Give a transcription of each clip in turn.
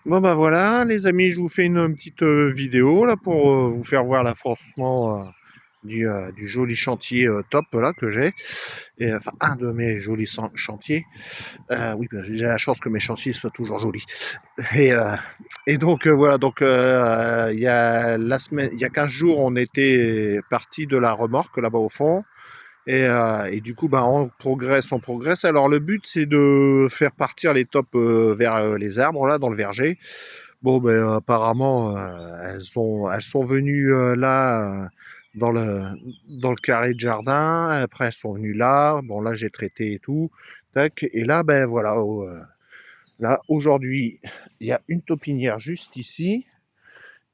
Bon bah voilà, les amis, je vous fais une petite vidéo là pour vous faire voir l'avancement du joli chantier top là que j'ai. Et enfin un de mes jolis chantiers. Oui, bah, j'ai la chance que mes chantiers soient toujours jolis. Et, euh, et donc voilà, donc il y a la semaine, il y a 15 jours, on était parti de la remorque là-bas au fond. Et du coup, bah, on progresse, on progresse. Alors le but, c'est de faire partir les tops vers les arbres là dans le verger. Bon, ben, apparemment, elles sont venues là dans le carré de jardin. Après, elles sont venues là. Bon, là, j'ai traité et tout. Tac. Et là, ben voilà. Là, aujourd'hui, il y a une taupinière juste ici.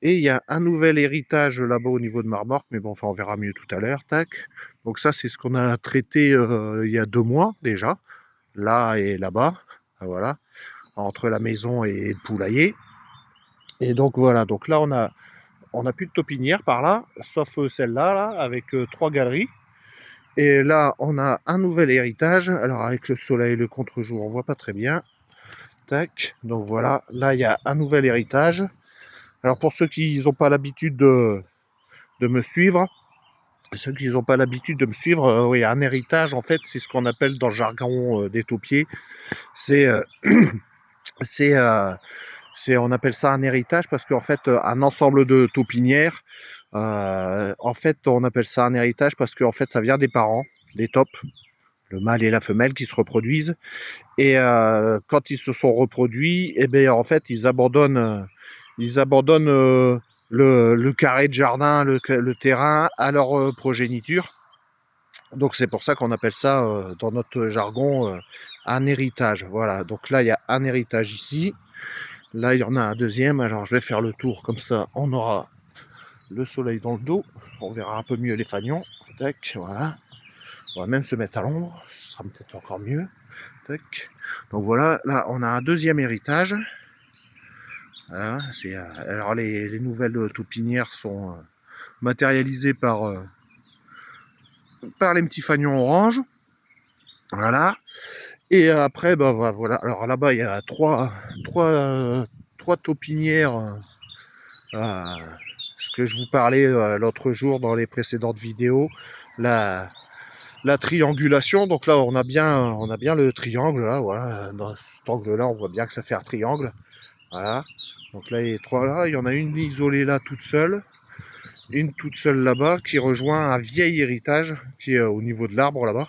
Et il y a un nouvel héritage là-bas au niveau de Marmorque, mais bon, enfin, on verra mieux tout à l'heure. Tac. Donc ça, c'est ce qu'on a traité il y a 2 mois déjà, là et là-bas. Ah, voilà, entre la maison et le poulailler. Et donc voilà, donc là on a plus de taupinière par là, sauf celle-là, là, avec 3 galeries. Et là, on a un nouvel héritage. Alors avec le soleil et le contre-jour, on voit pas très bien. Tac. Donc voilà, là il y a un nouvel héritage. Alors pour ceux qui n'ont pas l'habitude de me suivre, oui, un héritage, en fait, c'est ce qu'on appelle dans le jargon des taupiers. C'est, euh, c'est, euh, on appelle ça un héritage parce qu'en fait, un ensemble de taupinières, en fait, on appelle ça un héritage parce qu'en fait, ça vient des parents, des taupes, le mâle et la femelle qui se reproduisent. Et quand ils se sont reproduits, eh ben, en fait, ils abandonnent le carré de jardin, le terrain à leur progéniture. Donc c'est pour ça qu'on appelle ça dans notre jargon un héritage. Voilà, donc là il y a un héritage ici, là il y en a un deuxième, alors je vais faire le tour comme ça, on aura le soleil dans le dos, on verra un peu mieux les fagnons. Tac, voilà, on va même se mettre à l'ombre, ce sera peut-être encore mieux. Tac. Donc voilà, là on a un deuxième héritage. Voilà, alors les nouvelles taupinières sont matérialisées par les petits fagnons orange. Voilà. Et après, bah voilà. Alors là-bas, il y a trois taupinières. Ce que je vous parlais l'autre jour dans les précédentes vidéos. La, la triangulation. Donc là, on a bien le triangle. Là, voilà. Dans cet angle-là, on voit bien que ça fait un triangle. Voilà. Donc là, les trois là. Il y en a une isolée là, toute seule. Une toute seule là-bas qui rejoint un vieil héritage qui est au niveau de l'arbre là-bas.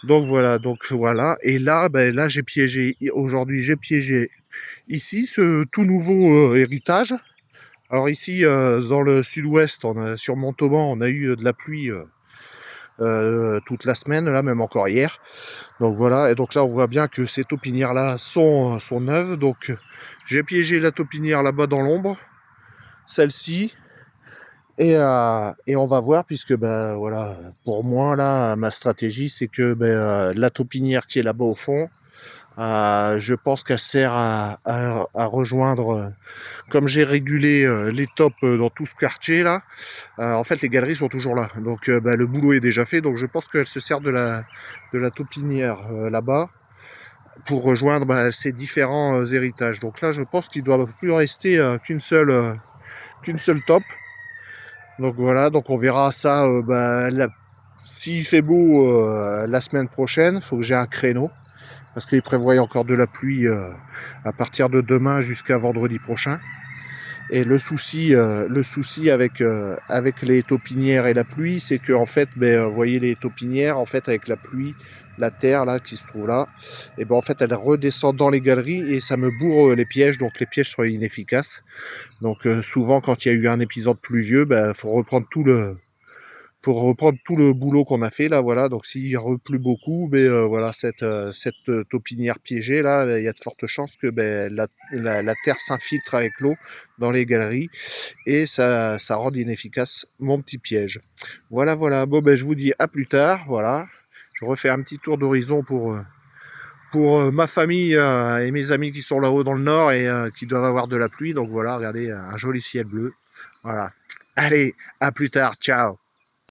Donc voilà. Et là, ben, là j'ai piégé. Aujourd'hui, j'ai piégé ici ce tout nouveau héritage. Alors ici, dans le sud-ouest, sur Montauban, on a eu de la pluie toute la semaine, là même encore hier. Donc voilà. Et donc là, on voit bien que ces taupinières-là sont neuves. Donc j'ai piégé la taupinière là-bas dans l'ombre, celle-ci. Et on va voir, puisque ben voilà, pour moi là, ma stratégie, c'est que la taupinière qui est là-bas au fond, je pense qu'elle sert à rejoindre, comme j'ai régulé les tops dans tout ce quartier là, en fait les galeries sont toujours là. Donc le boulot est déjà fait, donc je pense qu'elle se sert de la taupinière là-bas pour rejoindre ces différents héritages. Donc là je pense qu'il doit plus rester qu'une seule top. Donc voilà, donc on verra ça s'il fait beau la semaine prochaine, faut que j'ai un créneau parce qu'il prévoit encore de la pluie à partir de demain jusqu'à vendredi prochain. Et le souci avec les taupinières et la pluie, c'est que en fait, vous voyez les taupinières, en fait, avec la pluie, la terre là qui se trouve là, et ben en fait, elle redescend dans les galeries et ça me bourre les pièges, donc les pièges sont inefficaces. Donc souvent, quand il y a eu un épisode pluvieux, faut reprendre tout le boulot qu'on a fait là, voilà. Donc s'il repleut beaucoup, voilà, cette taupinière piégée là, il y a de fortes chances que la terre s'infiltre avec l'eau dans les galeries et ça rend inefficace mon petit piège. Voilà, voilà. Bon, je vous dis à plus tard. Voilà. Je refais un petit tour d'horizon pour ma famille et mes amis qui sont là-haut dans le nord et qui doivent avoir de la pluie. Donc voilà, regardez, un joli ciel bleu. Voilà. Allez, à plus tard. Ciao.